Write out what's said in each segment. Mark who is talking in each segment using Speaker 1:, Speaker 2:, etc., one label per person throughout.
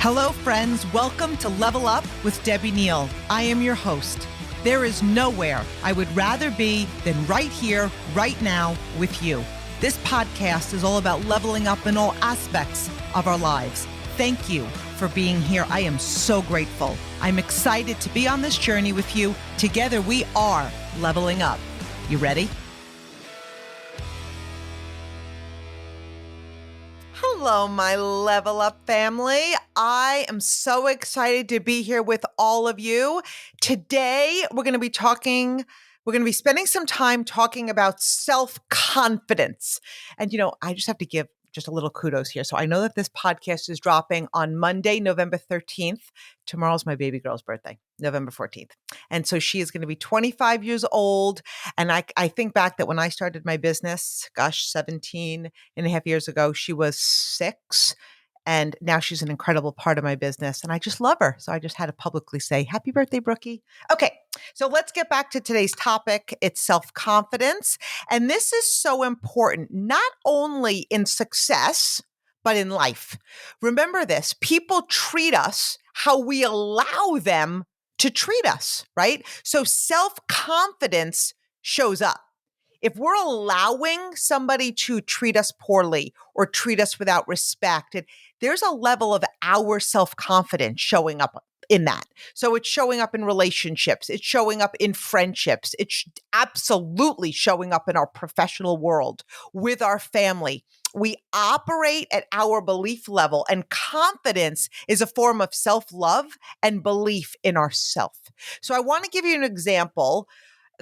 Speaker 1: Hello, friends. Welcome to Level Up with Debbie Neal. I am your host. There is nowhere I would rather be than right here, right now with you. This podcast is all about leveling up in all aspects of our lives. Thank you for being here. I am so grateful. I'm excited to be on this journey with you. Together, we are leveling up. You ready? Hello, my Level Up family. I am so excited to be here with all of you. Today, we're going to be spending some time talking about self-confidence. And, I just have to give just a little kudos here. So I know that this podcast is dropping on Monday, November 13th. Tomorrow's my baby girl's birthday, November 14th. And so she is going to be 25 years old. And I think back that when I started my business, 17 and a half years ago, she was 6. And now she's an incredible part of my business. And I just love her. So I just had to publicly say, happy birthday, Brookie. Okay, so let's get back to today's topic. It's self-confidence. And this is so important, not only in success, but in life. Remember this, people treat us how we allow them to treat us, right? So self-confidence shows up. If we're allowing somebody to treat us poorly or treat us without respect, there's a level of our self-confidence showing up in that. So it's showing up in relationships. It's showing up in friendships. It's absolutely showing up in our professional world with our family. We operate at our belief level, and confidence is a form of self-love and belief in ourself. So I want to give you an example.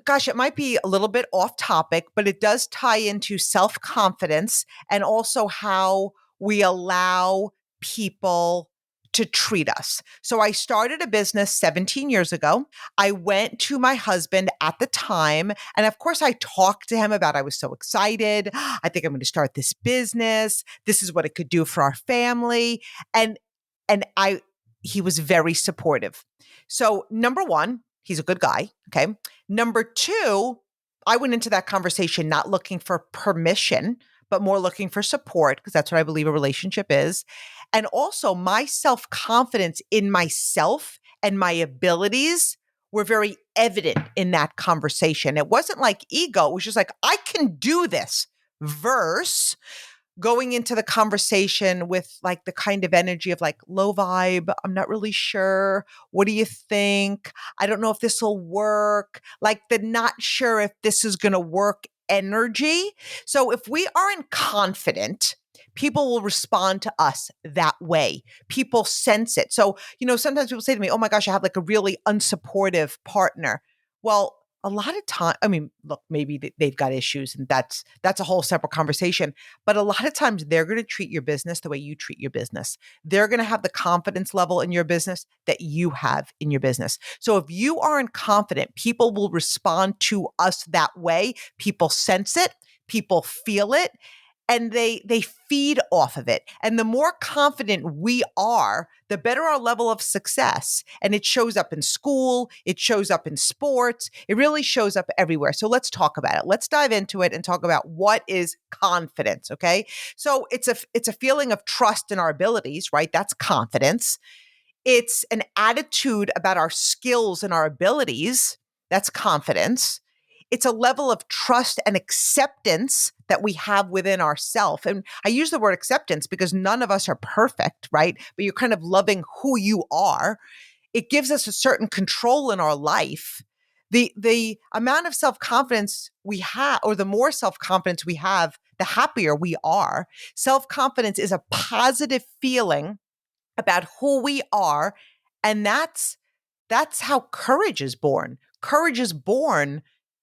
Speaker 1: Gosh, it might be a little bit off topic, but it does tie into self-confidence and also how we allow people to treat us. So I started a business 17 years ago. I went to my husband at the time. And of course, I talked to him about, I was so excited. I think I'm going to start this business. This is what it could do for our family. And he was very supportive. So number one, he's a good guy. Okay. Number two, I went into that conversation not looking for permission, but more looking for support, because that's what I believe a relationship is. And also my self-confidence in myself and my abilities were very evident in that conversation. It wasn't like ego. It was just like, I can do this, versus going into the conversation with like the kind of energy of like low vibe. I'm not really sure. What do you think? I don't know if this will work. Like the not sure if this is going to work energy. So if we aren't confident, people will respond to us that way. People sense it. So, sometimes people say to me, oh my gosh, I have like a really unsupportive partner. Well, a lot of time, look, maybe they've got issues and that's a whole separate conversation. But a lot of times they're going to treat your business the way you treat your business. They're going to have the confidence level in your business that you have in your business. So if you aren't confident, people will respond to us that way. People sense it, people feel it, and they feed off of it. And the more confident we are, the better our level of success. And it shows up in school, it shows up in sports, it really shows up everywhere. So let's talk about it. Let's dive into it and talk about what is confidence, okay? So it's a feeling of trust in our abilities, right? That's confidence. It's an attitude about our skills and our abilities. That's confidence. It's a level of trust and acceptance that we have within ourselves. And I use the word acceptance because none of us are perfect, right? But you're kind of loving who you are. It gives us a certain control in our life. The amount of self-confidence we have, or the more self-confidence we have, the happier we are. Self-confidence is a positive feeling about who we are. And that's how courage is born. Courage is born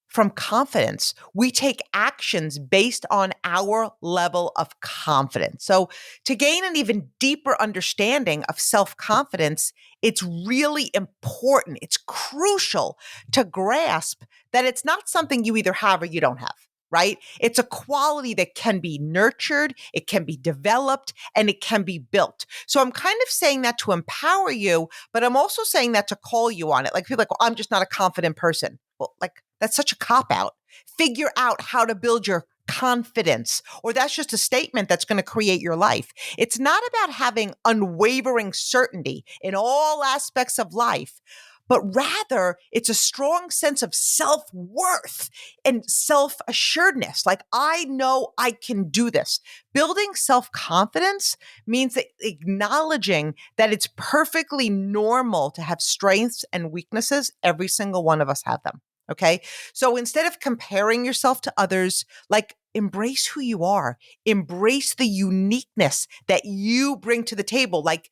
Speaker 1: from confidence. We take actions based on our level of confidence. So to gain an even deeper understanding of self-confidence, it's really important. It's crucial to grasp that it's not something you either have or you don't have, right? It's a quality that can be nurtured, it can be developed, and it can be built. So I'm kind of saying that to empower you, but I'm also saying that to call you on it. Like people are like, well, I'm just not a confident person. Well, like that's such a cop-out. Figure out how to build your confidence, or that's just a statement that's going to create your life. It's not about having unwavering certainty in all aspects of life, but rather it's a strong sense of self-worth and self-assuredness. Like, I know I can do this. Building self-confidence means that acknowledging that it's perfectly normal to have strengths and weaknesses. Every single one of us have them. Okay. So instead of comparing yourself to others, like, embrace who you are, embrace the uniqueness that you bring to the table. Like,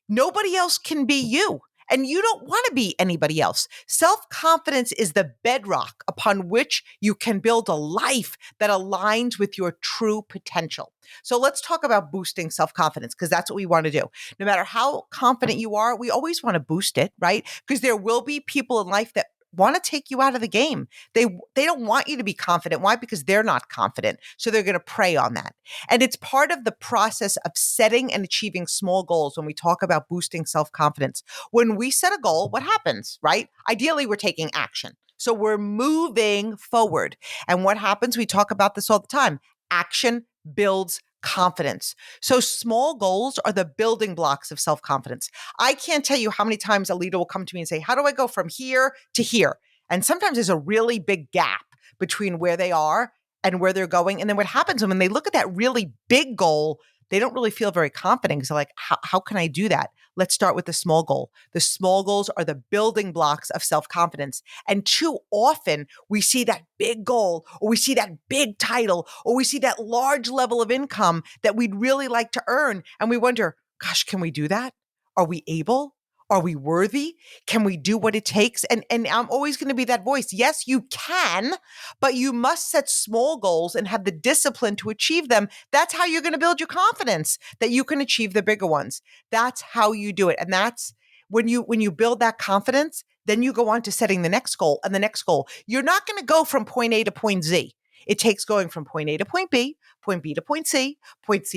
Speaker 1: nobody else can be you. And you don't want to be anybody else. Self-confidence is the bedrock upon which you can build a life that aligns with your true potential. So let's talk about boosting self-confidence, because that's what we want to do. No matter how confident you are, we always want to boost it, right? Because there will be people in life that want to take you out of the game. They don't want you to be confident. Why? Because they're not confident. So they're going to prey on that. And it's part of the process of setting and achieving small goals when we talk about boosting self-confidence. When we set a goal, what happens, right? Ideally, we're taking action. So we're moving forward. And what happens? We talk about this all the time. Action builds confidence. So small goals are the building blocks of self-confidence. I can't tell you how many times a leader will come to me and say, how do I go from here to here? And sometimes there's a really big gap between where they are and where they're going. And then what happens when they look at that really big goal, they don't really feel very confident, because they're like, how can I do that? Let's start with the small goal. The small goals are the building blocks of self-confidence. And too often we see that big goal, or we see that big title, or we see that large level of income that we'd really like to earn. And we wonder, gosh, can we do that? Are we able? Are we worthy? Can we do what it takes? And I'm always going to be that voice. Yes, you can, but you must set small goals and have the discipline to achieve them. That's how you're going to build your confidence that you can achieve the bigger ones. That's how you do it. And that's when you build that confidence, then you go on to setting the next goal and the next goal. You're not going to go from point A to point Z. It takes going from point A to point B to point C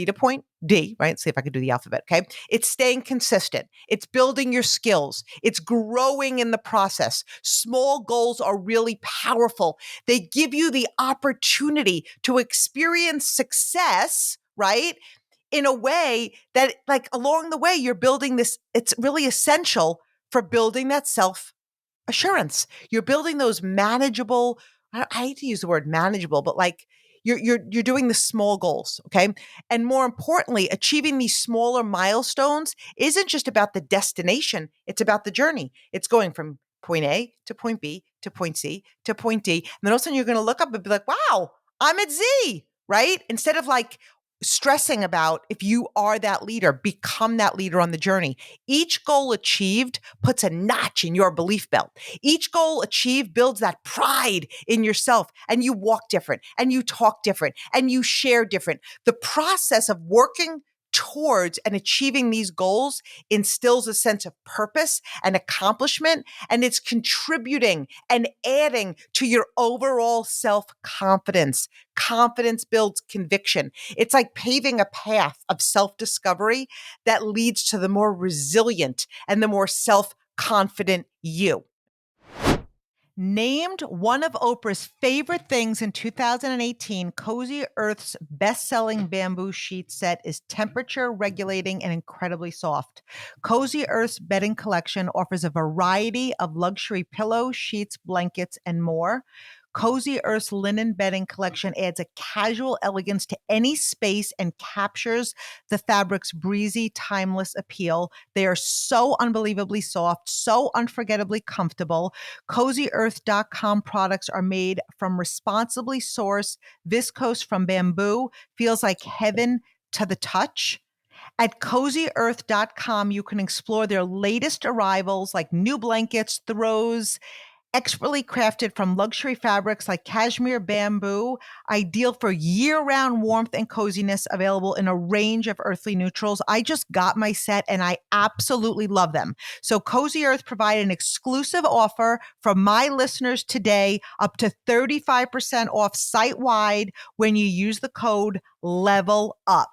Speaker 1: to point D, right? Let's see if I can do the alphabet, okay? It's staying consistent. It's building your skills. It's growing in the process. Small goals are really powerful. They give you the opportunity to experience success, right? In a way that, like, along the way, you're building this. It's really essential for building that self assurance. You're building those manageable, I hate to use the word manageable, but like, you're doing the small goals, okay? And more importantly, achieving these smaller milestones isn't just about the destination, it's about the journey. It's going from point A to point B to point C to point D. And then all of a sudden you're going to look up and be like, wow, I'm at Z, right? Instead of like stressing about, if you are that leader, become that leader on the journey. Each goal achieved puts a notch in your belief belt. Each goal achieved builds that pride in yourself, and you walk different, and you talk different, and you share different. The process of working towards and achieving these goals instills a sense of purpose and accomplishment, and it's contributing and adding to your overall self-confidence. Confidence builds conviction. It's like paving a path of self-discovery that leads to the more resilient and the more self-confident you. Named one of Oprah's favorite things in 2018, Cozy Earth's best-selling bamboo sheet set is temperature regulating and incredibly soft. Cozy Earth's bedding collection offers a variety of luxury pillows, sheets, blankets, and more. Cozy Earth's linen bedding collection adds a casual elegance to any space and captures the fabric's breezy, timeless appeal. They are so unbelievably soft, so unforgettably comfortable. CozyEarth.com products are made from responsibly sourced viscose from bamboo. Feels like heaven to the touch. At CozyEarth.com, you can explore their latest arrivals like new blankets, throws, expertly crafted from luxury fabrics like cashmere bamboo, ideal for year-round warmth and coziness, available in a range of earthly neutrals. I just got my set and I absolutely love them. So Cozy Earth provided an exclusive offer for my listeners today, up to 35% off site-wide when you use the code LEVEL UP.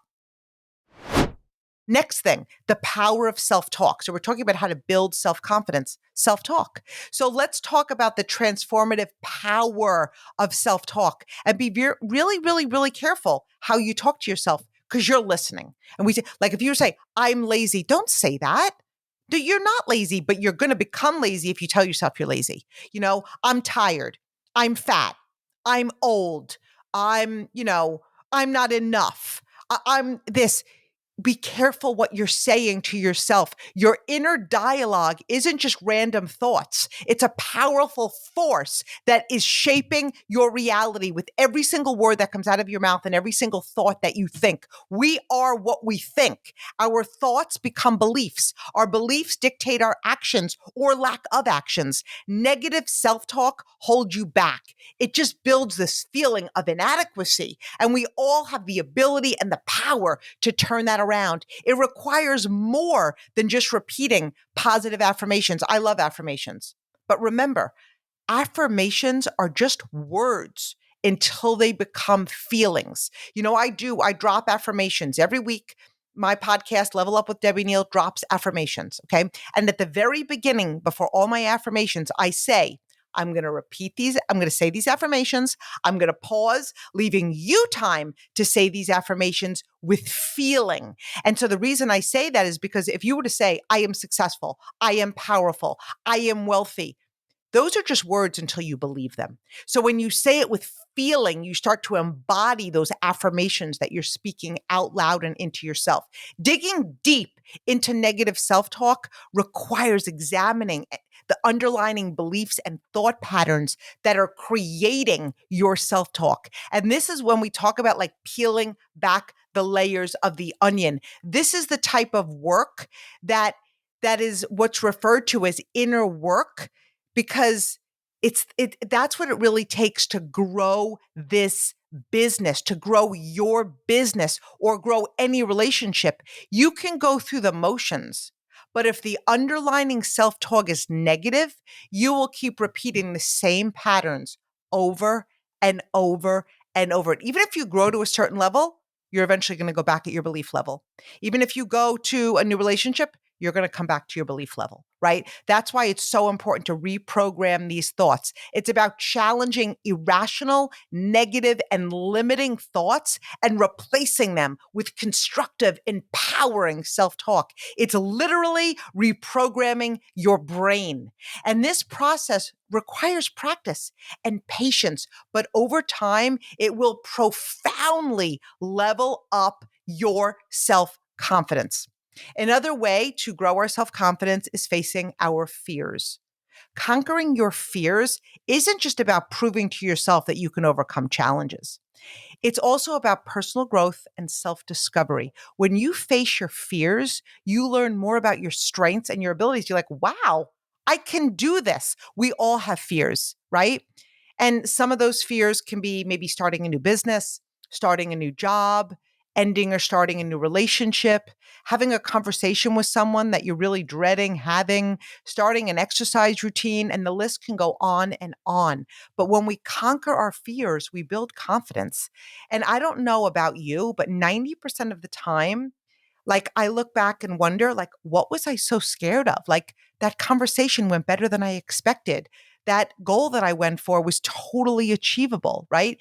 Speaker 1: Next thing, the power of self-talk. So we're talking about how to build self-confidence, self-talk. So let's talk about the transformative power of self-talk and be really, really, really careful how you talk to yourself because you're listening. And we say, like, if you say, I'm lazy, don't say that. You're not lazy, but you're going to become lazy if you tell yourself you're lazy. I'm tired. I'm fat. I'm old. I'm not enough. I'm this. Be careful what you're saying to yourself. Your inner dialogue isn't just random thoughts. It's a powerful force that is shaping your reality with every single word that comes out of your mouth and every single thought that you think. We are what we think. Our thoughts become beliefs. Our beliefs dictate our actions or lack of actions. Negative self-talk holds you back. It just builds this feeling of inadequacy. And we all have the ability and the power to turn that around. It requires more than just repeating positive affirmations. I love affirmations. But remember, affirmations are just words until they become feelings. I drop affirmations every week. My podcast, Level Up with Debbie Neal, drops affirmations. Okay. And at the very beginning, before all my affirmations, I say, I'm going to repeat these. I'm going to say these affirmations. I'm going to pause, leaving you time to say these affirmations with feeling. And so the reason I say that is because if you were to say, I am successful, I am powerful, I am wealthy, those are just words until you believe them. So when you say it with feeling, you start to embody those affirmations that you're speaking out loud and into yourself. Digging deep into negative self-talk requires examining the underlying beliefs and thought patterns that are creating your self-talk. And this is when we talk about like peeling back the layers of the onion. This is the type of work that is what's referred to as inner work, because that's what it really takes to grow this business, to grow your business or grow any relationship. You can go through the motions, but if the underlying self-talk is negative, you will keep repeating the same patterns over and over and over. Even if you grow to a certain level, you're eventually going to go back at your belief level. Even if you go to a new relationship, you're going to come back to your belief level, right? That's why it's so important to reprogram these thoughts. It's about challenging irrational, negative, and limiting thoughts and replacing them with constructive, empowering self-talk. It's literally reprogramming your brain. And this process requires practice and patience, but over time, it will profoundly level up your self-confidence. Another way to grow our self-confidence is facing our fears. Conquering your fears isn't just about proving to yourself that you can overcome challenges. It's also about personal growth and self-discovery. When you face your fears, you learn more about your strengths and your abilities. You're like, wow, I can do this. We all have fears, right? And some of those fears can be maybe starting a new business, starting a new job, ending or starting a new relationship, having a conversation with someone that you're really dreading having, starting an exercise routine, and the list can go on and on. But when we conquer our fears, we build confidence. And I don't know about you, but 90% of the time, like I look back and wonder, like, what was I so scared of? Like that conversation went better than I expected. That goal that I went for was totally achievable, right?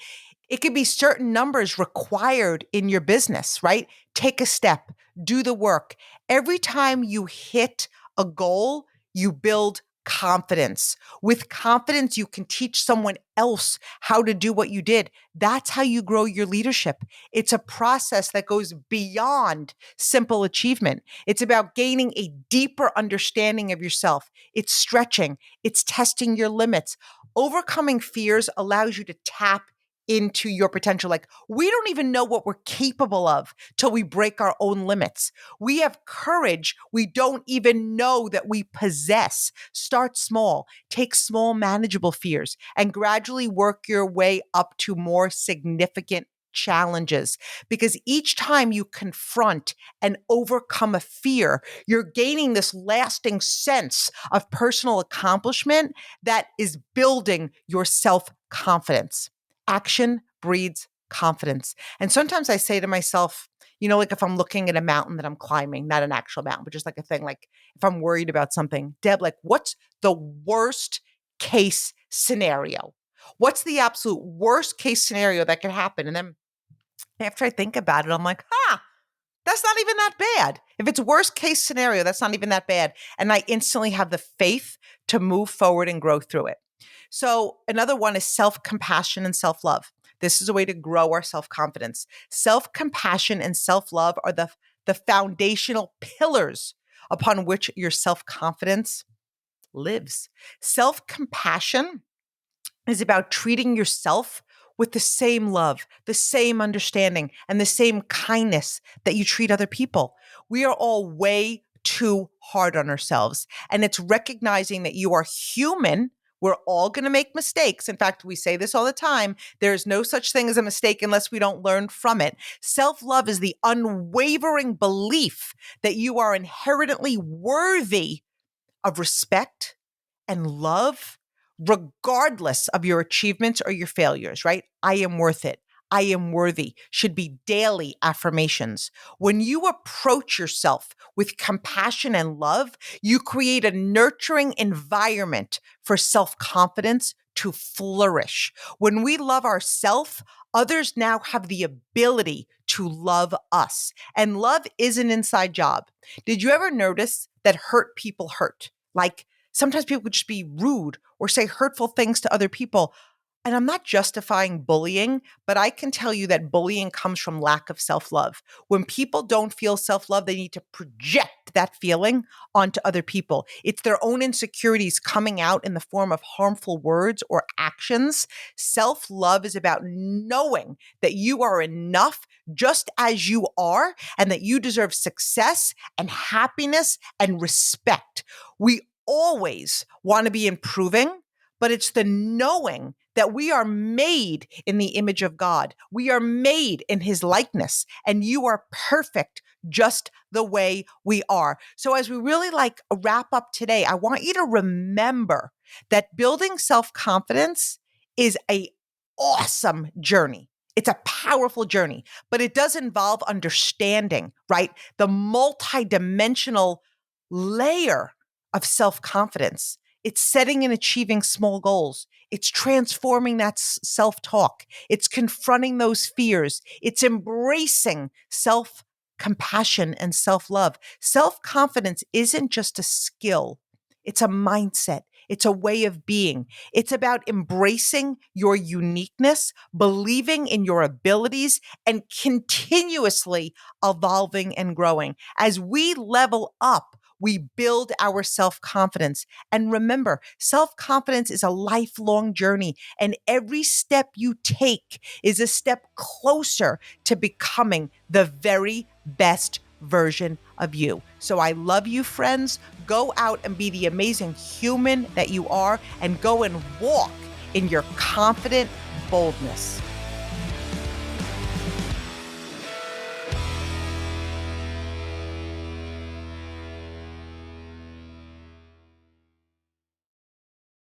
Speaker 1: It could be certain numbers required in your business, right? Take a step, do the work. Every time you hit a goal, you build confidence. With confidence, you can teach someone else how to do what you did. That's how you grow your leadership. It's a process that goes beyond simple achievement. It's about gaining a deeper understanding of yourself. It's stretching, it's testing your limits. Overcoming fears allows you to tap into your potential. Like we don't even know what we're capable of till we break our own limits. We have courage we don't even know that we possess. Start small, take small manageable fears and gradually work your way up to more significant challenges. Because each time you confront and overcome a fear, you're gaining this lasting sense of personal accomplishment that is building your self-confidence. Action breeds confidence. And sometimes I say to myself, like if I'm looking at a mountain that I'm climbing, not an actual mountain, but just like a thing, like if I'm worried about something, Deb, like what's the worst case scenario? What's the absolute worst case scenario that could happen? And then after I think about it, I'm like, that's not even that bad. If it's worst case scenario, that's not even that bad. And I instantly have the faith to move forward and grow through it. So another one is self-compassion and self-love. This is a way to grow our self-confidence. Self-compassion and self-love are the foundational pillars upon which your self-confidence lives. Self-compassion is about treating yourself with the same love, the same understanding, and the same kindness that you treat other people. We are all way too hard on ourselves. And it's recognizing that you are human. We're all going to make mistakes. In fact, we say this all the time. There's no such thing as a mistake unless we don't learn from it. Self-love is the unwavering belief that you are inherently worthy of respect and love, regardless of your achievements or your failures, right? I am worth it. I am worthy should be daily affirmations. When you approach yourself with compassion and love, you create a nurturing environment for self-confidence to flourish. When we love ourselves, others now have the ability to love us. And love is an inside job. Did you ever notice that hurt people hurt? Like sometimes people could just be rude or say hurtful things to other people. And I'm not justifying bullying, but I can tell you that bullying comes from lack of self-love. When people don't feel self-love, they need to project that feeling onto other people. It's their own insecurities coming out in the form of harmful words or actions. Self-love is about knowing that you are enough just as you are and that you deserve success and happiness and respect. We always want to be improving, but it's the knowing that we are made in the image of God. We are made in his likeness, and you are perfect just the way we are. So as we really wrap up today, I want you to remember that building self-confidence is a awesome journey. It's a powerful journey, but it does involve understanding, right? The multidimensional layer of self-confidence. It's setting and achieving small goals. It's transforming that self-talk. It's confronting those fears. It's embracing self-compassion and self-love. Self-confidence isn't just a skill. It's a mindset. It's a way of being. It's about embracing your uniqueness, believing in your abilities, and continuously evolving and growing. As we level up, we build our self-confidence. And remember, self-confidence is a lifelong journey, and every step you take is a step closer to becoming the very best version of you. So I love you, friends. Go out and be the amazing human that you are, and go and walk in your confident boldness.